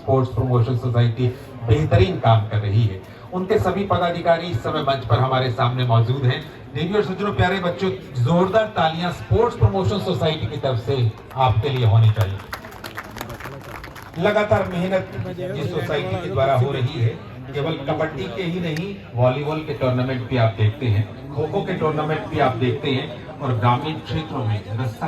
Sports promotion society बेहतरीन काम कर रही है। उनके सभी पदाधिकारी इस समय मंच पर हमारे सामने मौजूद हैं। देवी और सज्जनों, प्यारे बच्चों, जोरदार तालियां स्पोर्ट्स प्रमोशन सोसाइटी की तरफ से आपके लिए होनी चाहिए। लगातार मेहनत जिस सोसाइटी के द्वारा हो रही है, केवल कबड्डी के ही नहीं, वॉलीबॉल के टूर्नामेंट भी आप देखते हैं, खो खो के टूर्नामेंट भी आप देखते हैं, और ग्रामीण क्षेत्रों में रस्सा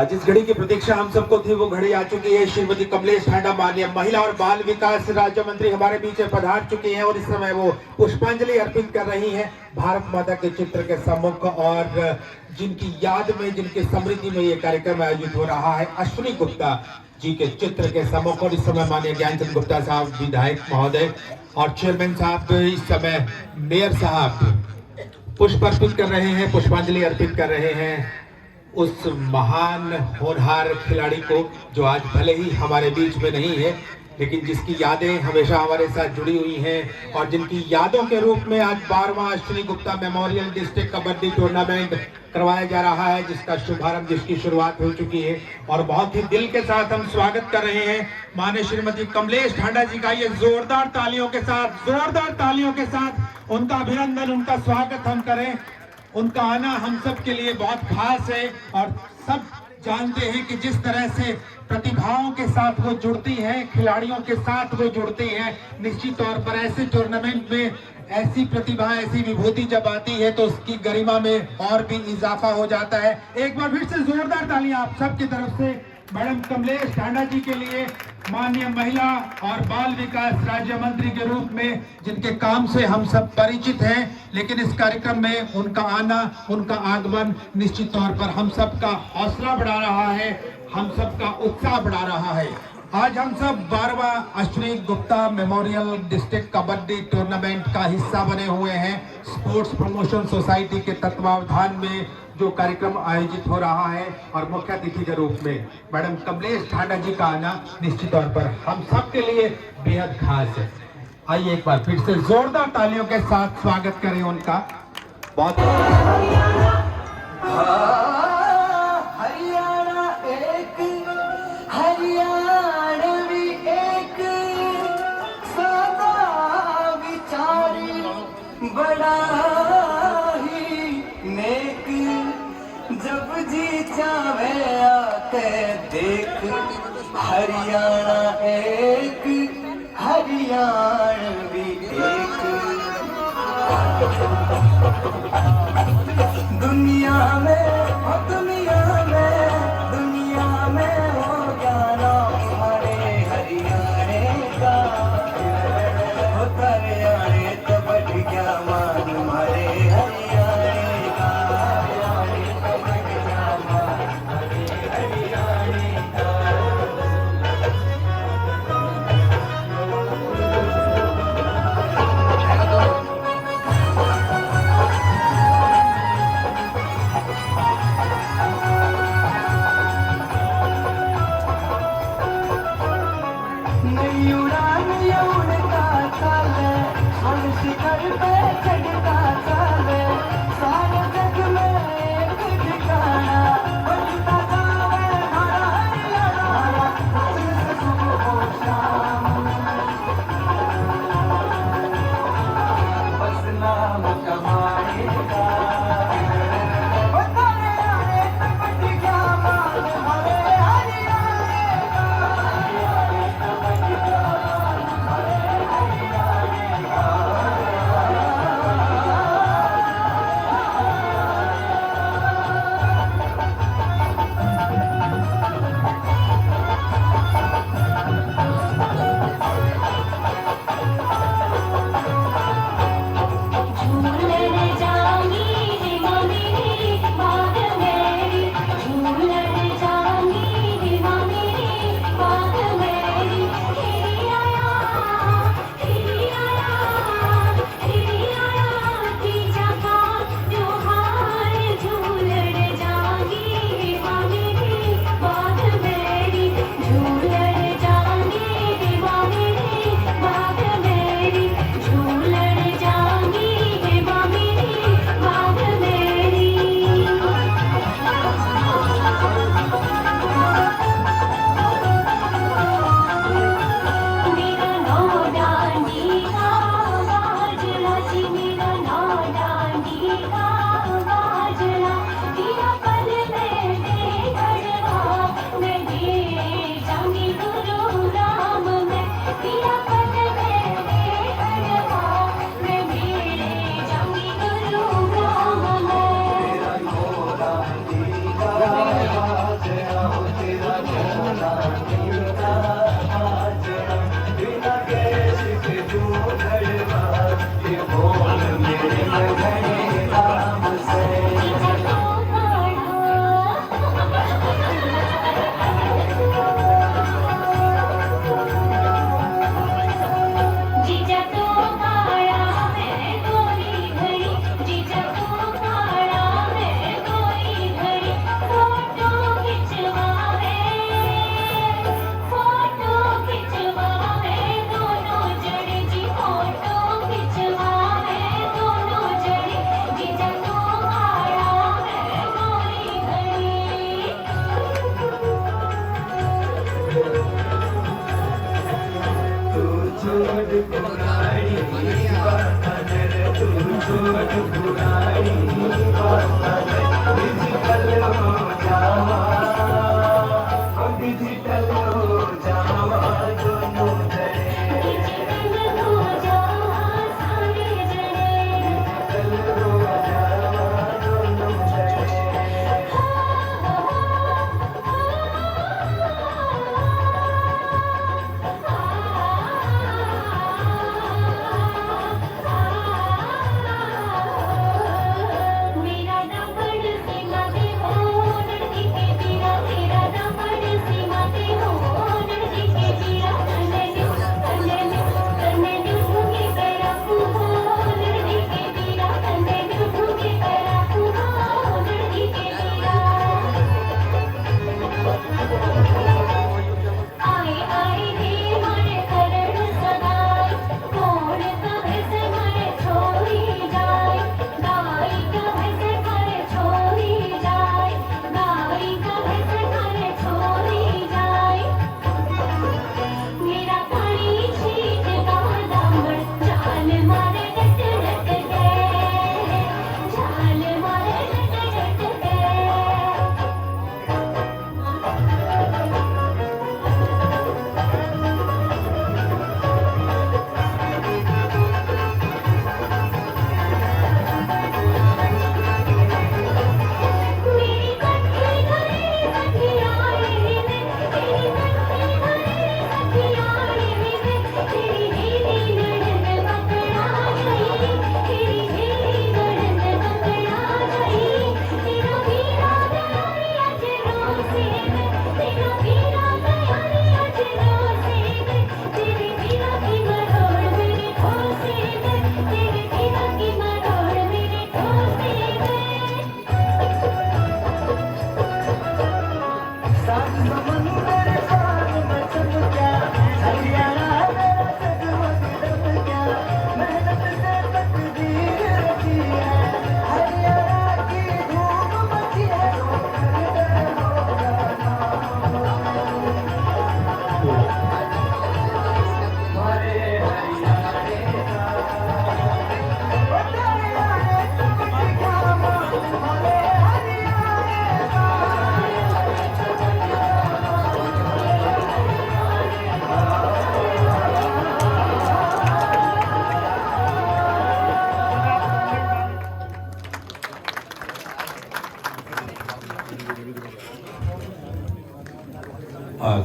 जिस घड़ी की प्रतीक्षा हम सबको थी वो घड़ी आ चुकी है। श्रीमती कमलेश ठांडा, माननीय महिला और बाल विकास राज्य मंत्री, हमारे बीच पधार चुकी हैं और इस समय वो पुष्पांजलि अर्पित कर रही हैं भारत माता के चित्र के सम्मुख, और जिनकी याद में, जिनकी स्मृति में ये कार्यक्रम आयोजित हो रहा है, अश्विनी गुप्ता जी के चित्र के सम्मुख। और इस समय माननीय ज्ञानचंद गुप्ता साहब, विधायक महोदय और चेयरमैन साहब, इस समय मेयर साहब पुष्प अर्पित कर रहे हैं, पुष्पांजलि अर्पित कर रहे हैं उस महान होनहार खिलाड़ी को जो आज भले ही हमारे बीच में नहीं है, लेकिन जिसकी यादें हमेशा हमारे साथ जुड़ी हुई हैं, और जिनकी यादों के रूप में आज 12वां Ashwini Gupta memorial district kabaddi tournament करवाया जा रहा है, जिसका शुभारंभ, जिसकी शुरुआत हो चुकी है। और बहुत ही दिल के साथ हम स्वागत कर रहे हैं माननीय श्रीमती कमलेश ठांडा जी का। ये जोरदार तालियों के साथ उनका अभिनंदन, उनका स्वागत हम करें। उनका आना हम सब के लिए बहुत खास है, और सब जानते हैं कि जिस तरह से प्रतिभाओं के साथ वो जुड़ती हैं, खिलाड़ियों के साथ वो जुड़ती हैं, निश्चित तौर पर ऐसे टूर्नामेंट में ऐसी प्रतिभा, ऐसी विभूति जब आती है तो उसकी गरिमा में और भी इजाफा हो जाता है। एक बार फिर से जोरदार तालियां आप सबकी तरफ से मैडम कमलेश ठांडा जी के लिए, माननीय महिला और बाल विकास राज्य मंत्री के रूप में, जिनके काम से हम सब परिचित हैं, लेकिन इस कार्यक्रम में उनका आना, उनका आगमन निश्चित तौर पर हम सबका हौसला बढ़ा रहा है, हम सबका उत्साह बढ़ा रहा है। आज हम सब 12वां Ashwini Gupta memorial district kabaddi tournament का हिस्सा बने हुए हैं। स्पोर्ट्स प्रमोशन सोसाइटी के तत्वावधान में जो कार्यक्रम आयोजित हो रहा है, और मुख्य अतिथि के रूप में मैडम कमलेश ठांडा जी का आना निश्चित तौर पर हम सब के लिए बेहद खास है। आइए एक बार फिर से जोरदार तालियों के साथ स्वागत करें उनका। बहुत बड़ा ही नेक, जब जी चावे आके देख, हरियाणा एक, हरियाणवी एक। दुनिया में हो गाना हमारे हरियाणे का, होता हरियाणे तो बढ़ गया मान हमारे हरियाणे का, हरियाणे तो बढ़ गया मान हमारे हरियाणे का। शिखर पे छड़ता जावे सारे जग में एक ठिकाना बजता जावे हरा हरियाणा सुबह हो शाम बस नाम कमाएगा बताने आए तब क्या मान हरे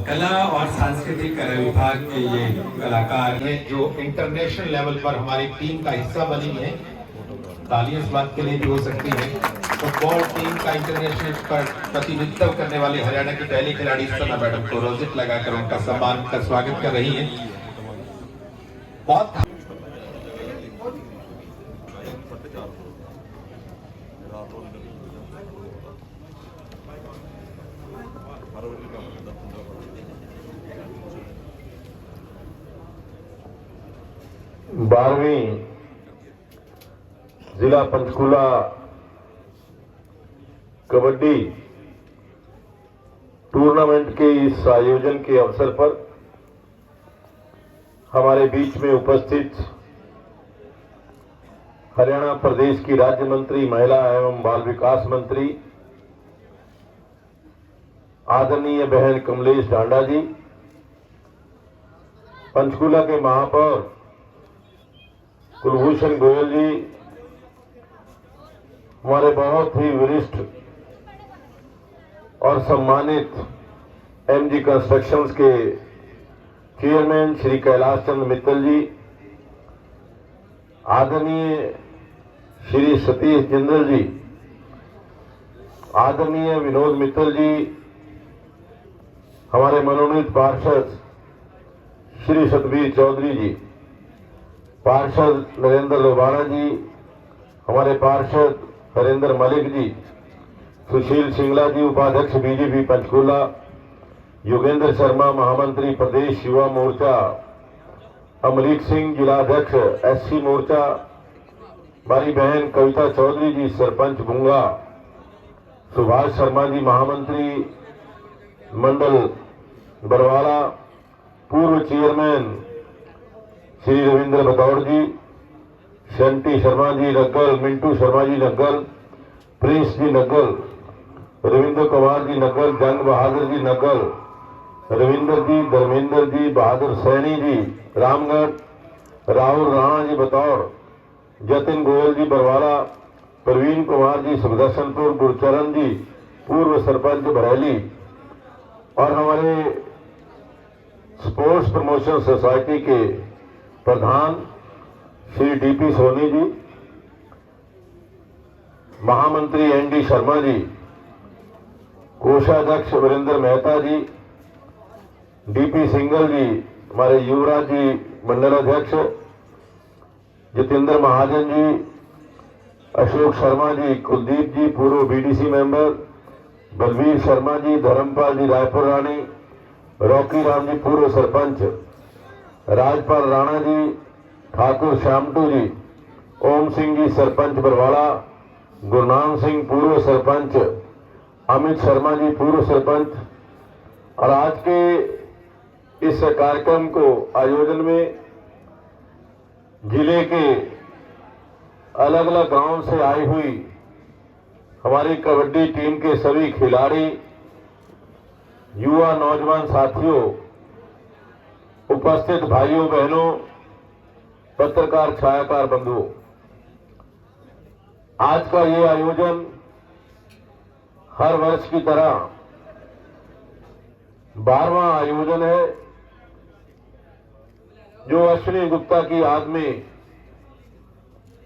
कला और सांस्कृतिक कार्य विभाग के ये कलाकार हैं जो इंटरनेशनल लेवल पर हमारी टीम का हिस्सा बनी है। तालियां इस बात के लिए भी हो सकती है। फुटबॉल टीम का इंटरनेशनल पर प्रतिनिधित्व करने वाले हरियाणा की पहली खिलाड़ी सना मैडम को रोजेट लगाकर उनका सम्मान का स्वागत कर रही है। बहुत बारहवीं जिला पंचकूला कबड्डी टूर्नामेंट के इस आयोजन के अवसर पर हमारे बीच में उपस्थित हरियाणा प्रदेश की राज्य मंत्री महिला एवं बाल विकास मंत्री आदरणीय बहन कमलेश डांडा जी, पंचकूला के महापौर कुलभूषण गोयल जी, हमारे बहुत ही वरिष्ठ और सम्मानित एमजी कंस्ट्रक्शंस के चेयरमैन श्री कैलाश चंद्र मित्तल जी, आदरणीय श्री सतीश जिंदल जी, आदरणीय विनोद मित्तल जी, हमारे मनोनीत पार्षद श्री सतबीर चौधरी जी, पार्षद नरेंद्र लोबाणा जी, हमारे पार्षद हरेंद्र मलिक जी, सुशील सिंगला जी उपाध्यक्ष बीजेपी पंचकूला, योगेंद्र शर्मा महामंत्री प्रदेश युवा मोर्चा, अमरीक सिंह जिलाध्यक्ष एससी मोर्चा, हमारी बहन कविता चौधरी जी सरपंच गुंगा, सुभाष शर्मा जी महामंत्री मंडल बरवाला, पूर्व चेयरमैन श्री रविंद्र बतौर जी, शंटी शर्मा जी नग्गल, मिंटू शर्मा जी नग्गल, प्रिंस जी नग्गल, रविंद्र कुमार जी नग्गल, जंग बहादुर जी नग्गल, रविंद्र जी, धर्मेंद्र जी, बहादुर सैनी जी रामगढ़, राहुल राणा जी बतौर, जतिन गोयल जी बरवाला, प्रवीण कुमार जी सुदर्शनपुर, गुरचरण जी पूर्व सरपंच बरेली, और हमारे स्पोर्ट्स प्रमोशन सोसाइटी के प्रधान श्री डीपी सोनी जी, महामंत्री एनडी शर्मा जी, कोषाध्यक्ष वीरेंद्र मेहता जी, डीपी सिंगल जी, हमारे युवराज जी मंडलाध्यक्ष, जितेंद्र महाजन जी, अशोक शर्मा जी, कुलदीप जी पूर्व बीडीसी मेंबर, बलवीर शर्मा जी, धर्मपाल जी रायपुर रानी, रॉकी राम जी पूर्व सरपंच, राजपाल राणा जी, ठाकुर श्यामटू जी, ओम सिंह जी सरपंच बरवाड़ा, गुरनाम सिंह पूर्व सरपंच, अमित शर्मा जी पूर्व सरपंच, और आज के इस कार्यक्रम को आयोजन में जिले के अलग अलग गांव से आई हुई हमारी कबड्डी टीम के सभी खिलाड़ी, युवा नौजवान साथियों, उपस्थित भाइयों बहनों, पत्रकार छायाकार बंधुओं, आज का ये आयोजन हर वर्ष की तरह 12वां आयोजन है जो अश्विनी गुप्ता की याद में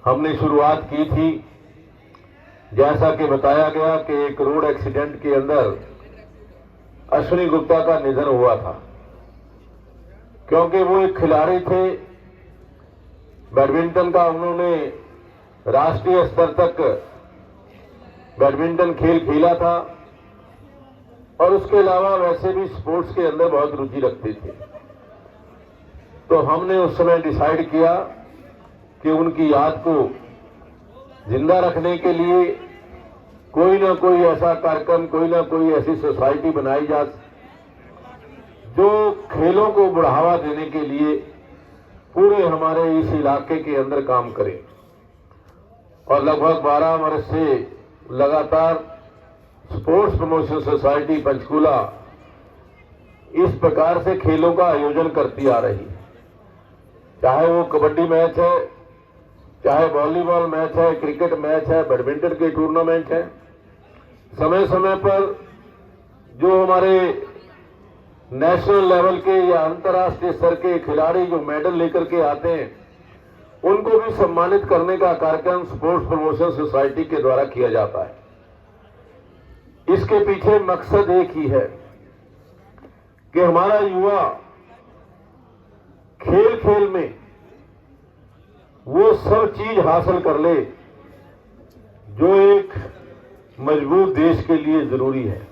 हमने शुरुआत की थी। जैसा कि बताया गया कि एक रोड एक्सीडेंट के अंदर अश्विनी गुप्ता का निधन हुआ था, क्योंकि वो एक खिलाड़ी थे। बैडमिंटन का उन्होंने राष्ट्रीय स्तर तक बैडमिंटन खेल खेला था और उसके अलावा वैसे भी स्पोर्ट्स के अंदर बहुत रुचि रखते थे। तो हमने उस समय डिसाइड किया कि उनकी याद को जिंदा रखने के लिए कोई ना कोई ऐसा कार्यक्रम, कोई ना कोई ऐसी सोसाइटी बनाई जा जो खेलों को बढ़ावा देने के लिए पूरे हमारे इस इलाके के अंदर काम करे। और लगभग 12 वर्ष से लगातार स्पोर्ट्स प्रमोशन सोसाइटी पंचकूला इस प्रकार से खेलों का आयोजन करती आ रही है। चाहे वो कबड्डी मैच है, चाहे वॉलीबॉल मैच है, क्रिकेट मैच है, बैडमिंटन के टूर्नामेंट है, समय समय पर जो हमारे नेशनल लेवल के या अंतर्राष्ट्रीय स्तर के खिलाड़ी जो मेडल लेकर के आते हैं उनको भी सम्मानित करने का कार्यक्रम स्पोर्ट्स प्रमोशन सोसाइटी के द्वारा किया जाता है। इसके पीछे मकसद एक ही है कि हमारा युवा खेल खेल में वो सब चीज हासिल कर ले जो एक मजबूत देश के लिए जरूरी है,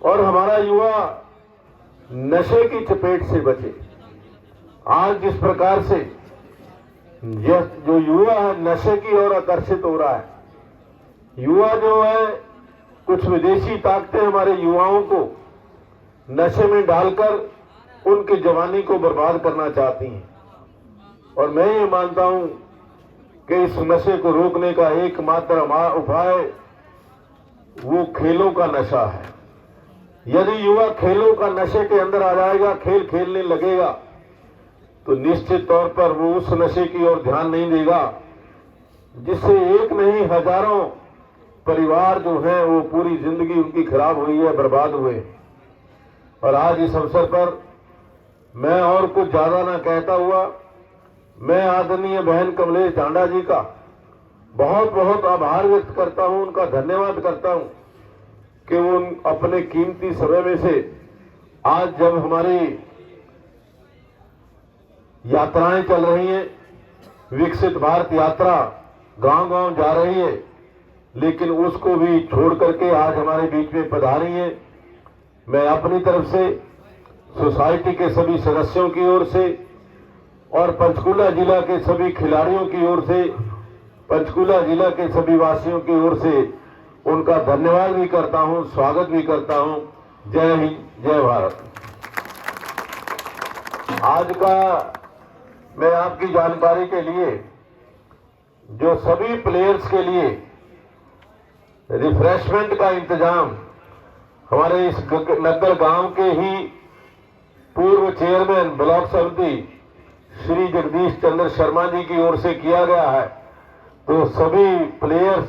और हमारा युवा नशे की चपेट से बचे। आज जिस प्रकार से यह जो युवा है नशे की ओर आकर्षित हो रहा है, युवा जो है कुछ विदेशी ताकतें हमारे युवाओं को नशे में डालकर उनकी जवानी को बर्बाद करना चाहती हैं, और मैं ये मानता हूं कि इस नशे को रोकने का एकमात्र उपाय वो खेलों का नशा है। यदि युवा खेलों का नशे के अंदर आ जाएगा, खेल खेलने लगेगा, तो निश्चित तौर पर वो उस नशे की ओर ध्यान नहीं देगा जिससे एक नहीं हजारों परिवार जो हैं वो पूरी जिंदगी उनकी खराब हुई है, बर्बाद हुए। और आज इस अवसर पर मैं और कुछ ज्यादा ना कहता हुआ मैं आदरणीय बहन कमलेश ढांडा जी का बहुत बहुत आभार व्यक्त करता हूं, उनका धन्यवाद करता हूं कि वो अपने कीमती समय में से आज जब हमारी यात्राएं चल रही हैं, विकसित भारत यात्रा गांव-गांव जा रही है, लेकिन उसको भी छोड़ करके आज हमारे बीच में पधारी हैं। मैं अपनी तरफ से सोसाइटी के सभी सदस्यों की ओर से और पंचकुला जिला के सभी खिलाड़ियों की ओर से, पंचकुला जिला के सभी वासियों की ओर से उनका धन्यवाद भी करता हूं, स्वागत भी करता हूं। जय हिंद, जय भारत। आज का मैं आपकी जानकारी के लिए जो सभी प्लेयर्स के लिए रिफ्रेशमेंट का इंतजाम हमारे इस नगर गांव के ही पूर्व चेयरमैन ब्लॉक समिति श्री जगदीश चंद्र शर्मा जी की ओर से किया गया है, तो सभी प्लेयर्स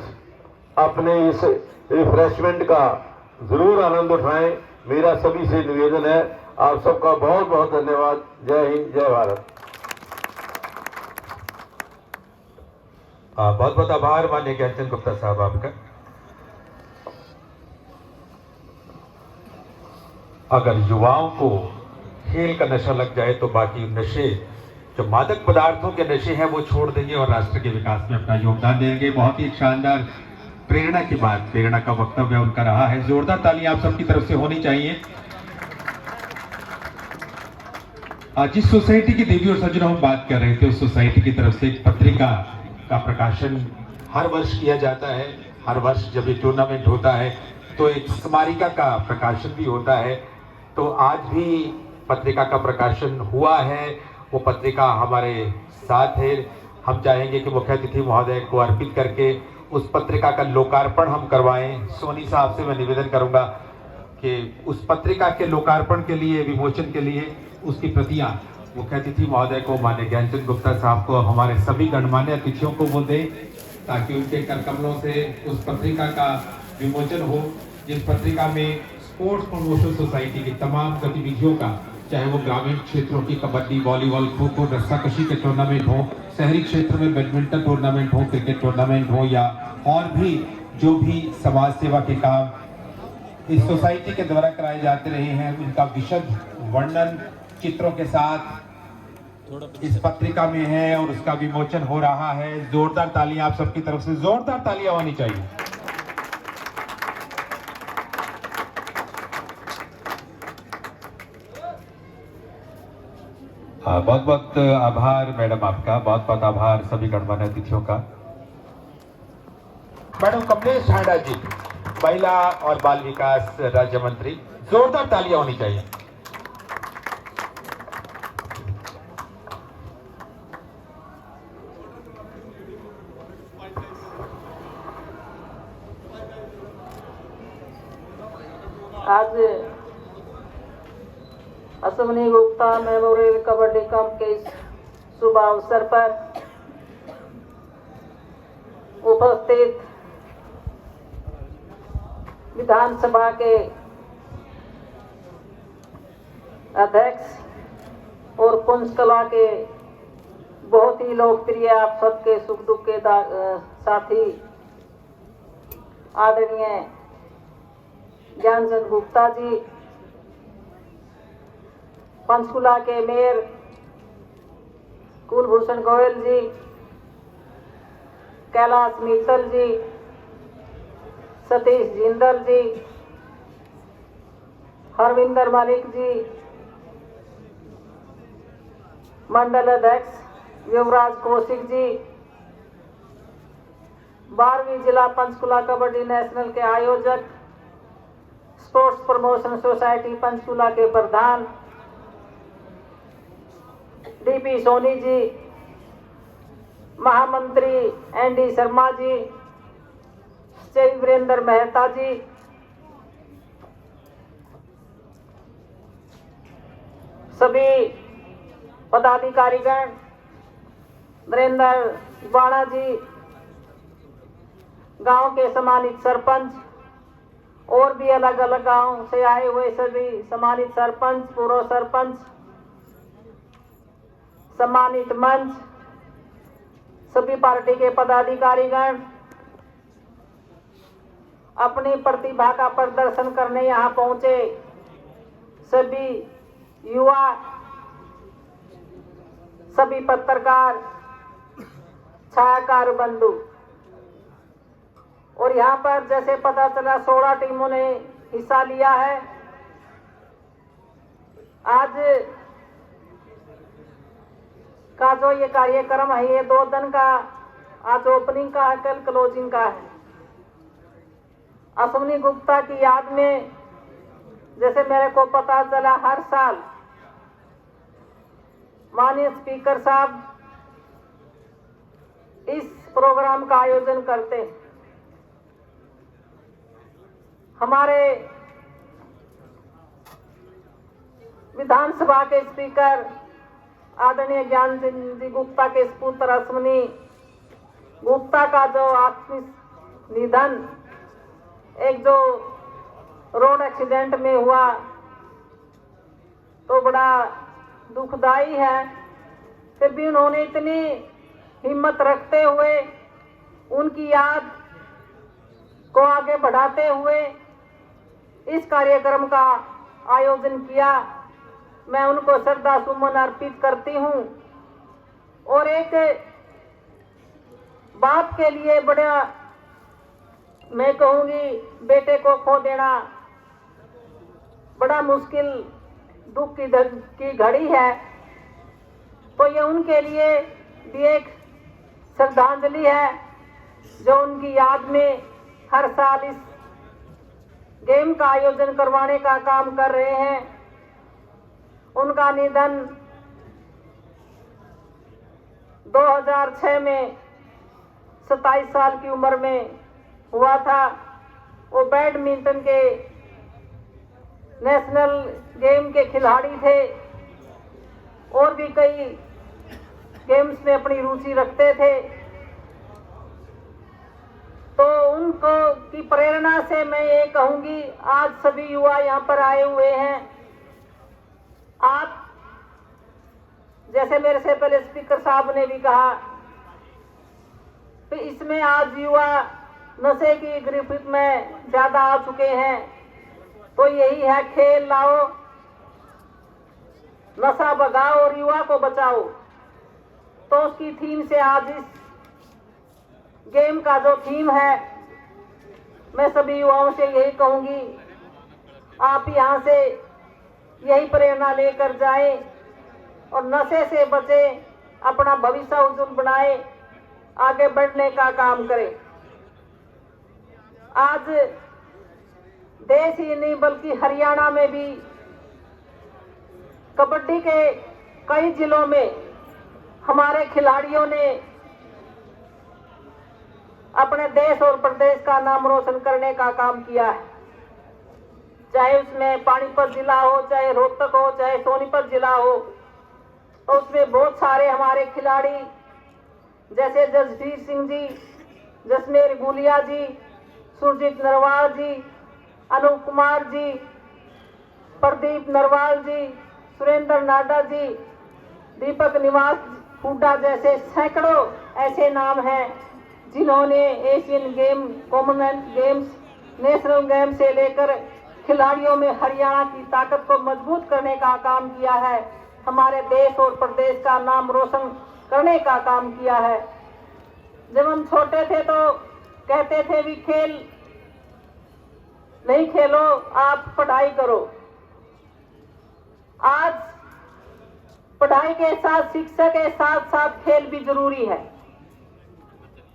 अपने इस रिफ्रेशमेंट का जरूर आनंद उठाएं। मेरा सभी से निवेदन है। आप सबका बहुत बहुत धन्यवाद। जय हिंद, जय भारत। बहुत बहुत आभार माननीय ज्ञानचंद गुप्ता साहब आपका। अगर युवाओं को खेल का नशा लग जाए तो बाकी नशे जो मादक पदार्थों के नशे हैं वो छोड़ देंगे और राष्ट्र के विकास में अपना योगदान देंगे। बहुत ही शानदार प्रेरणा की बात, प्रेरणा का वक्तव्य उनका रहा है। जोरदार तालियां आप सबकी तरफ से होनी चाहिए। जिस सोसाइटी की देवी और सज्जनों हम बात कर रहे थे, उस सोसाइटी की तरफ से एक पत्रिका का प्रकाशन हर वर्ष किया जाता है। हर वर्ष जब ये टूर्नामेंट होता है तो एक स्मारिका का प्रकाशन भी होता है। तो आज भी पत्रिका का प्रकाशन हुआ है। वो पत्रिका हमारे साथ है। हम चाहेंगे कि मुख्य अतिथि महोदय को अर्पित करके उस पत्रिका का लोकार्पण हम करवाएं। सोनी साहब से मैं निवेदन करूंगा कि उस पत्रिका के लोकार्पण के लिए, विमोचन के लिए उसकी प्रतियां मुख्य अतिथि महोदय को, माननीय ज्ञानचंद गुप्ता साहब को, हमारे सभी गणमान्य अतिथियों को वो दें ताकि उनके कर कमलों से उस पत्रिका का विमोचन हो, जिस पत्रिका में स्पोर्ट्स प्रमोशन सोसाइटी की तमाम गतिविधियों का, चाहे वो ग्रामीण क्षेत्रों की कबड्डी, वॉलीबॉल, खो खो, रस्साकशी के टूर्नामेंट हो, शहरी क्षेत्र में बैडमिंटन टूर्नामेंट हो, क्रिकेट टूर्नामेंट हो, या और भी जो भी समाज सेवा के काम इस सोसाइटी के द्वारा कराए जाते रहे हैं, उनका विशद वर्णन चित्रों के साथ इस पत्रिका में है और उसका विमोचन हो रहा है। जोरदार तालियां आप सबकी तरफ से, जोरदार तालियां होनी चाहिए। बहुत बहुत आभार मैडम आपका, बहुत बहुत आभार सभी गणमान्य अतिथियों का। मैडम कमलेश ढांडा जी, महिला और बाल विकास राज्य मंत्री, जोरदार तालियां होनी चाहिए। आज अश्विनी गुप्ता मेमोरियल कबड्डी कप के इस शुभ अवसर पर उपस्थित विधानसभा के अध्यक्ष और पंचकला के बहुत ही लोकप्रिय आप सबके सुख दुख के साथी आदरणीय ज्ञानचंद गुप्ता जी, पंचकुला के मेयर कुलभूषण गोयल जी, कैलाश मित्तल जी, सतीश जिंदल जी, हरविंदर मलिक जी, मंडल अध्यक्ष युवराज कौशिक जी, 12वीं जिला पंचकुला कबड्डी नेशनल के आयोजक, स्पोर्ट्स प्रमोशन सोसाइटी पंचकुला के प्रधान डीपी सोनी जी, महामंत्री एनडी शर्मा जी, श्री वीरेंद्र मेहता जी, सभी पदाधिकारीगण, नरेंद्र बाणा जी, गांव के सम्मानित सरपंच और भी अलग अलग गांव से आए हुए सभी सम्मानित सरपंच, पूर्व सरपंच, सम्मानित मंच, सभी पार्टी के पदाधिकारीगण, अपनी प्रतिभा का प्रदर्शन करने यहाँ पहुंचे सभी युवा, सभी पत्रकार, छायाकार बंधु, और यहाँ पर जैसे पता चला 16 टीमों ने हिस्सा लिया है। आज का जो ये कार्यक्रम है ये 2 दिन का, आज ओपनिंग का है, कल क्लोजिंग का है। अश्विनी गुप्ता की याद में जैसे मेरे को पता चला हर साल माननीय स्पीकर साहब इस प्रोग्राम का आयोजन करते हैं। हमारे विधानसभा के स्पीकर आदरणीय ज्ञानचंद जी गुप्ता के पुत्र अश्विनी गुप्ता का जो आकस्मिक निधन, एक जो रोड एक्सीडेंट में हुआ, तो बड़ा दुखदाई है। फिर भी उन्होंने इतनी हिम्मत रखते हुए उनकी याद को आगे बढ़ाते हुए इस कार्यक्रम का आयोजन किया। मैं उनको श्रद्धा सुमन अर्पित करती हूँ। और एक बाप के लिए बड़ा, मैं कहूँगी, बेटे को खो देना बड़ा मुश्किल दुख की घड़ी है। तो ये उनके लिए भी एक श्रद्धांजलि है जो उनकी याद में हर साल इस गेम का आयोजन करवाने का काम कर रहे हैं। उनका निधन 2006 में 27 साल की उम्र में हुआ था। वो बैडमिंटन के नेशनल गेम के खिलाड़ी थे और भी कई गेम्स में अपनी रुचि रखते थे। तो उनको की प्रेरणा से मैं ये कहूंगी, आज सभी युवा यहाँ पर आए हुए हैं। आप जैसे मेरे से पहले स्पीकर साहब ने भी कहा, तो इसमें आज युवा नशे की गिरफ्त में ज्यादा आ चुके हैं। तो यही है, खेल लाओ, नशा भगाओ और युवा को बचाओ। तो उसकी थीम से आज इस गेम का जो थीम है, मैं सभी युवाओं से यही कहूंगी, आप यहाँ से यही प्रेरणा लेकर जाएं और नशे से बचें, अपना भविष्य उज्जवल बनाएं, आगे बढ़ने का काम करें। आज देश ही नहीं बल्कि हरियाणा में भी कबड्डी के कई जिलों में हमारे खिलाड़ियों ने अपने देश और प्रदेश का नाम रोशन करने का काम किया है। चाहे उसमें पानीपत जिला हो, चाहे रोहतक हो, चाहे सोनीपत जिला हो, तो उसमें बहुत सारे हमारे खिलाड़ी जैसे जसवीर सिंह जी, जसमेर गुलिया जी, सुरजीत नरवाल जी, अनूप कुमार जी, प्रदीप नरवाल जी, सुरेंद्र नाडा जी, दीपक निवास हुड्डा जैसे सैकड़ों ऐसे नाम हैं जिन्होंने Asian game, Commonwealth games, national game से लेकर खिलाड़ियों में हरियाणा की ताकत को मजबूत करने का काम किया है, हमारे देश और प्रदेश का नाम रोशन करने का काम किया है। जब हम छोटे थे तो कहते थे भी खेल नहीं खेलो, आप पढ़ाई करो। आज पढ़ाई के साथ, शिक्षा के साथ साथ खेल भी जरूरी है।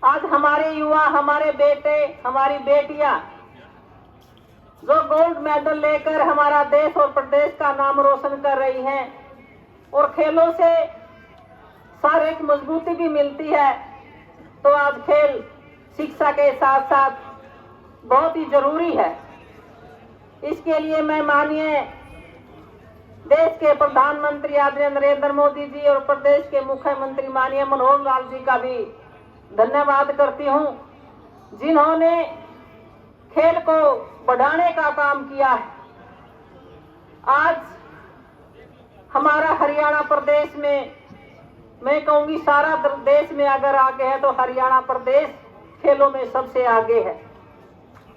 आज हमारे युवा, हमारे बेटे, हमारी बेटियां जो गोल्ड मेडल लेकर हमारा देश और प्रदेश का नाम रोशन कर रही हैं और खेलों से शारीरिक मजबूती भी मिलती है, तो आज खेल शिक्षा के साथ साथ बहुत ही जरूरी है। इसके लिए मैं माननीय देश के प्रधानमंत्री आदरणीय नरेंद्र मोदी जी और प्रदेश के मुख्यमंत्री माननीय मनोहर लाल जी का भी धन्यवाद करती हूं, जिन्होंने खेल को बढ़ाने का काम किया है। आज हमारा हरियाणा प्रदेश में, मैं कहूंगी सारा देश में अगर आगे है तो हरियाणा प्रदेश खेलों में सबसे आगे है।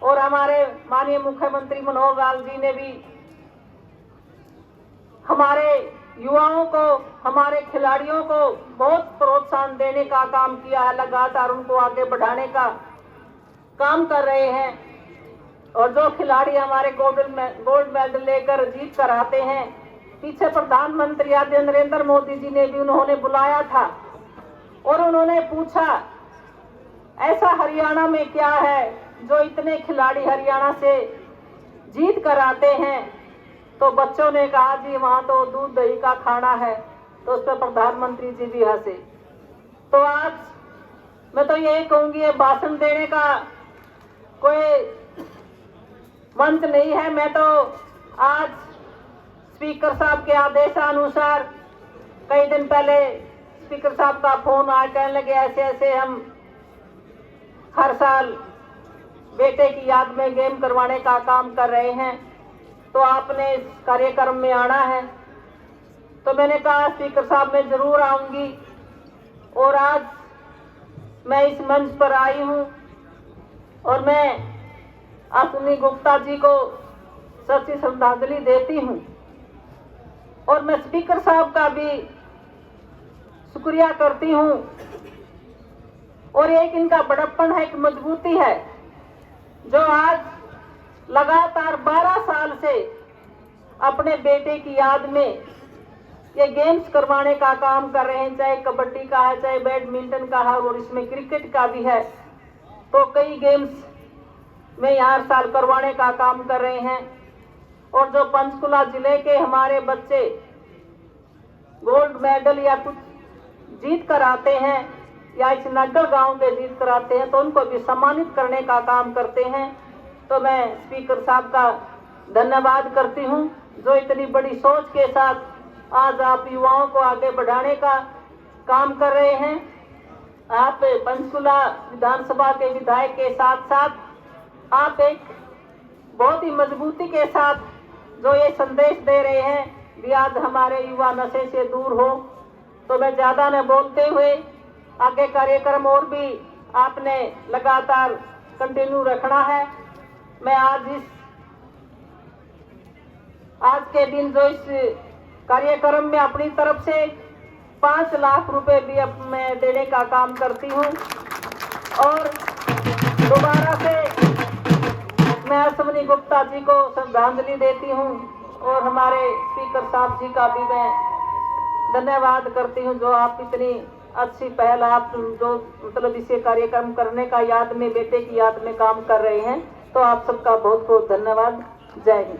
और हमारे माननीय मुख्यमंत्री मनोहर लाल जी ने भी हमारे युवाओं को, हमारे खिलाड़ियों को बहुत प्रोत्साहन देने का काम किया है, लगातार उनको आगे बढ़ाने का काम कर रहे हैं। और जो खिलाड़ी हमारे गोल्ड मेडल लेकर जीत कर आते हैं, पीछे प्रधानमंत्री आदरणीय नरेंद्र मोदी जी ने भी उन्होंने बुलाया था और उन्होंने पूछा ऐसा हरियाणा में क्या है जो इतने खिलाड़ी हरियाणा से जीत कर आते हैं, तो बच्चों ने कहा जी वहां तो दूध दही का खाना है। तो उस पर प्रधानमंत्री जी भी हंसे। तो आज मैं तो यही कहूंगी, ये भाषण देने का कोई मंच नहीं है। मैं तो आज स्पीकर साहब के आदेशानुसार कई दिन पहले स्पीकर साहब का फोन आया, कहने लगे ऐसे ऐसे हम हर साल बेटे की याद में गेम करवाने का काम कर रहे हैं, तो आपने इस कार्यक्रम में आना है। तो मैंने कहा स्पीकर साहब मैं जरूर आऊंगी। और आज मैं इस मंच पर आई हूं और मैं अश्विनी गुप्ता जी को सच्ची श्रद्धांजलि देती हूं। और मैं स्पीकर साहब का भी शुक्रिया करती हूं। और एक इनका बड़प्पन है, एक मजबूती है, जो आज लगातार 12 साल से अपने बेटे की याद में ये गेम्स करवाने का काम कर रहे हैं, चाहे कबड्डी का है, चाहे बैडमिंटन का है और इसमें क्रिकेट का भी है। तो कई गेम्स में हर साल करवाने का काम कर रहे हैं। और जो पंचकुला जिले के हमारे बच्चे गोल्ड मेडल या कुछ जीत कर आते हैं या इस नगर गांव के जीत कर आते हैं, तो उनको भी सम्मानित करने का काम करते हैं। तो मैं स्पीकर साहब का धन्यवाद करती हूं, जो इतनी बड़ी सोच के साथ आज आप युवाओं को आगे बढ़ाने का काम कर रहे हैं। आप पंचकुला विधानसभा के विधायक के साथ साथ आप एक बहुत ही मजबूती के साथ जो ये संदेश दे रहे हैं भी आज हमारे युवा नशे से दूर हो। तो मैं ज्यादा न बोलते हुए आगे कार्यक्रम और भी आपने लगातार कंटिन्यू रखना है। मैं आज के दिन जो इस कार्यक्रम में अपनी तरफ से 5 लाख रुपए भी मैं देने का काम करती हूं। और दोबारा से मैं अश्विनी गुप्ता जी को श्रद्धांजलि देती हूं और हमारे स्पीकर साहब जी का भी मैं धन्यवाद करती हूं, जो आप इतनी अच्छी पहल आप जो मतलब इसे कार्यक्रम करने का याद में, बेटे की याद में काम कर रहे हैं। तो आप सबका बहुत बहुत धन्यवाद। जय हिंद।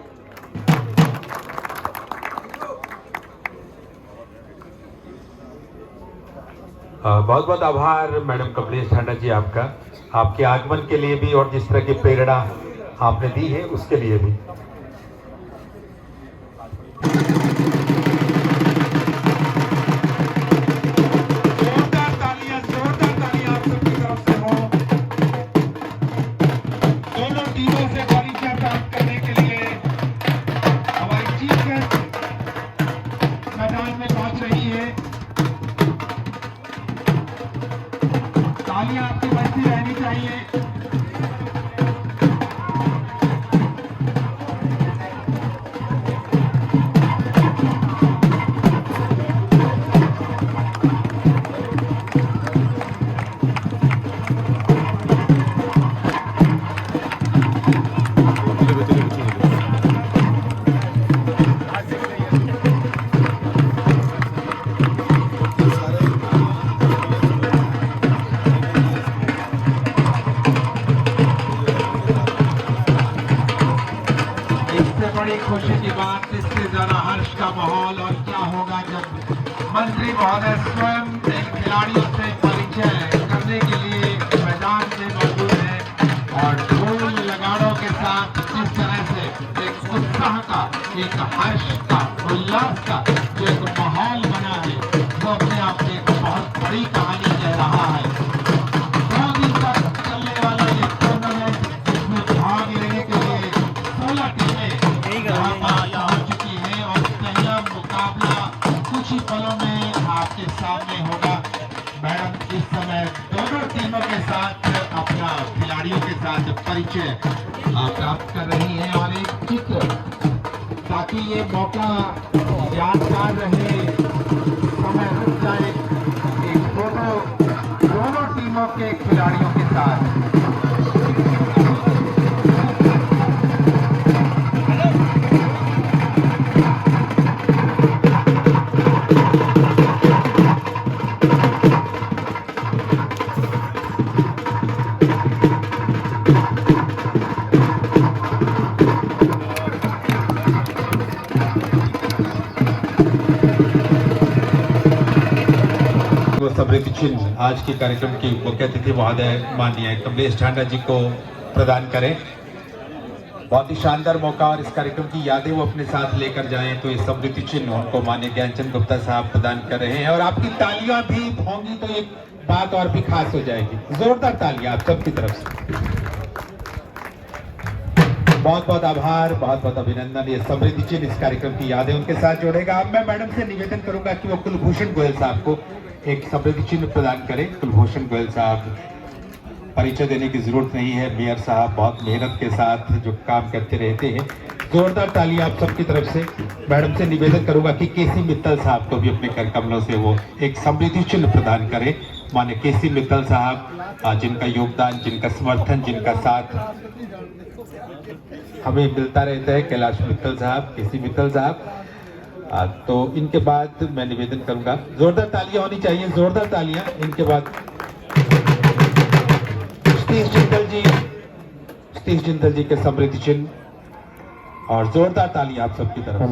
बहुत बहुत आभार मैडम कमलेश ठांडा जी आपका, आपके आगमन के लिए भी और जिस तरह की प्रेरणा आपने दी है उसके लिए भी। जोरदार तालियां आप सबकी तरफ से हो। दोनों टीमों से परिचय प्राप्त करने के लिए हमारी चीफ गेस्ट होनी चाहिए। बड़ी खुशी की बात, इससे ज्यादा हर्ष का माहौल और क्या होगा जब मंत्री महोदय स्वयं खिलाड़ियों से परिचय करने के लिए मैदान में मौजूद है और ढोल नगाड़ों के साथ जिस तरह से एक उत्साह का, एक हर्ष का, उल्लास का जो एक माहौल बना है वो अपने आप में एक बहुत बड़ी कहानी कह रहा है। 2 दिन तक चलने वाला ये टूर्नामेंट जिसमें भाग लेने के लिए 16 टीमें यहाँ पर पहुंच चुकी है और पहला मुकाबला कुछ ही पलों में आपके सामने होगा। मैडम इस समय दोनों टीमों के साथ अपना खिलाड़ियों के साथ परिचय प्राप्त कर रही हैं और एक चित्र, ताकि ये मौका यादगार रहे, समय रुक जाए, एक फोटो दोनों टीमों के खिलाड़ियों के साथ। समृद्धि चिन्ह आज के कार्यक्रम की मुख्य अतिथि महोदय माननीय कमलेश ठांडा जी को प्रदान करें। बहुत ही शानदार मौका और इस कार्यक्रम की यादें वो अपने साथ लेकर जाएं, तो ये समृद्धि चिन्ह उनको माननीय ज्ञानचंद गुप्ता साहब प्रदान कर रहे हैं और आपकी तालियां भी होंगी तो एक बात और भी खास हो जाएगी। जोरदार तालियां आप सबकी तरफ से। बहुत बहुत आभार, बहुत बहुत अभिनंदन। ये समृद्धि चिन्ह इस कार्यक्रम की यादें उनके साथ जोड़ेगा। अब मैं मैडम से निवेदन करूंगा कि वो कुलभूषण गोयल साहब को एक समृद्धि चिन्ह प्रदान करें। कुलभूषण गोयल साहब, परिचय देने की जरूरत नहीं है, मेयर साहब बहुत मेहनत के साथ जो काम करते रहते हैं। जोरदार तालियां आप सबकी तरफ से। मैडम से निवेदन करूंगा कि केसी मित्तल साहब को भी अपने कर कमलों से वो एक समृद्धि चिन्ह प्रदान करें। माने केसी मित्तल साहब, जिनका योगदान, जिनका समर्थन, जिनका साथ हमें मिलता रहता है। कैलाश मित्तल साहब, केसी मित्तल साहब, तो इनके बाद मैं निवेदन करूंगा, जोरदार तालियां होनी चाहिए, जोरदार तालियां। इनके बाद सतीश जिंदल जी के समृद्धि चिन्ह और जोरदार तालियां आप सबकी तरफ से।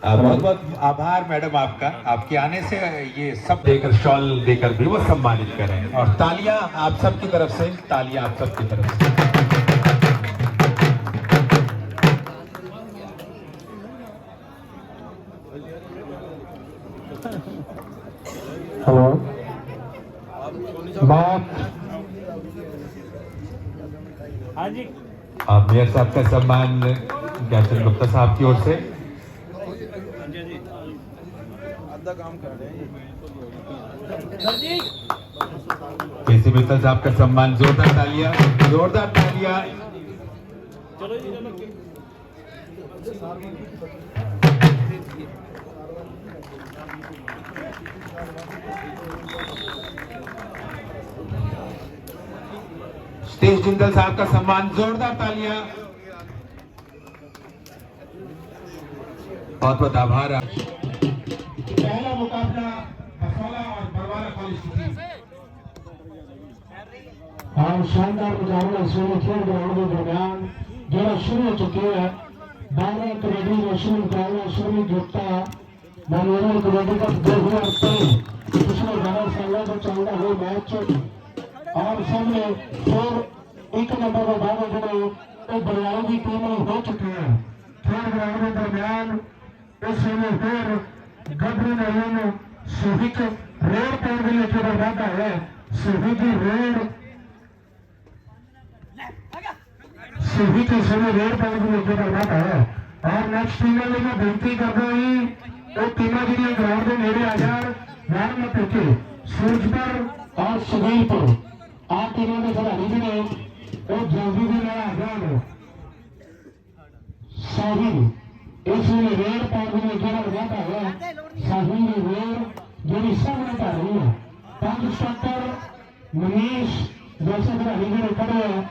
बहुत बहुत आभार मैडम आपका, आपके आने से ये सब देकर, शॉल देकर भी वो सम्मानित करें और तालियां आप सबकी तरफ से, तालियां आप सबकी तरफ से। हेलो, बात हाँ जी, मेयर साहब का सम्मान ज्ञानचंद गुप्ता साहब की ओर से। केसी मित्तल साहब का सम्मान, जोरदार तालियां, जोरदार तालियां। सतीश जिंदल साहब का सम्मान, जोरदार तालियां। बहुत बहुत आभार। पहला मुकाबला बसोला और बरवाला कॉलेज और शानदार मुकाबला सोने खेल ग्राउंड के दरमियान जो शुरू हो चुके हैं। 12 कबड्डी नेशनल मुकाबला शुरू गुप्ता मनोरंजन कबड्डी का 2023 पिछले 12 सालों से चल रहा है मैच और सामने फिर एक नंबर का बाबा जो बरवाला की टीम हो चुकी है। खेल ग्राउंड के दरमियान इस समय फिर गबरू नयन सुहिक रोड पर भी लेकर बर्बादा है। सुहिक रोड सुहिक समय रोड पर भी लेकर बर्बादा है और नेक्स्ट टीम में मैं विनती कर रहा हूँ ਉਹ ਟੀਮਾਂ ਜਿਹੜੀਆਂ ਗਰਾਊਂਡ ਦੇ ਨੇੜੇ ਆ ਜਾਣ ਬਾਹਰ ਨਾ ਪਹੁੰਚੇ ਸੂਰਜਪੁਰ ਔਰ ਸੁਗੀਰਪੁਰ ਆ ਟੀਮਾਂ ਦੇ ਖਿਡਾਰੀ ਜਿਹੜੇ ਉਹ ਜਲਦੀ ਦੇ ਨਾਲ ਆ ਜਾਣ ਸਾਹਿਲ ਇਸ ਵੇਲੇ ਰੇਡ ਪਾਉਣ ਦੇ ਜਿਹੜਾ ਵਾਧਾ ਹੋਇਆ ਸਾਹਿਲ ਦੀ ਰੇਡ ਜਿਹੜੀ ਸਾਹਮਣੇ ਪਾ ਰਹੀ ਹੈ 5 ਸਟਾਪਰ ਮਨੀਸ਼ ਜੈਸੇ ਖਿਡਾਰੀ ਜਿਹੜੇ ਖੜੇ ਆ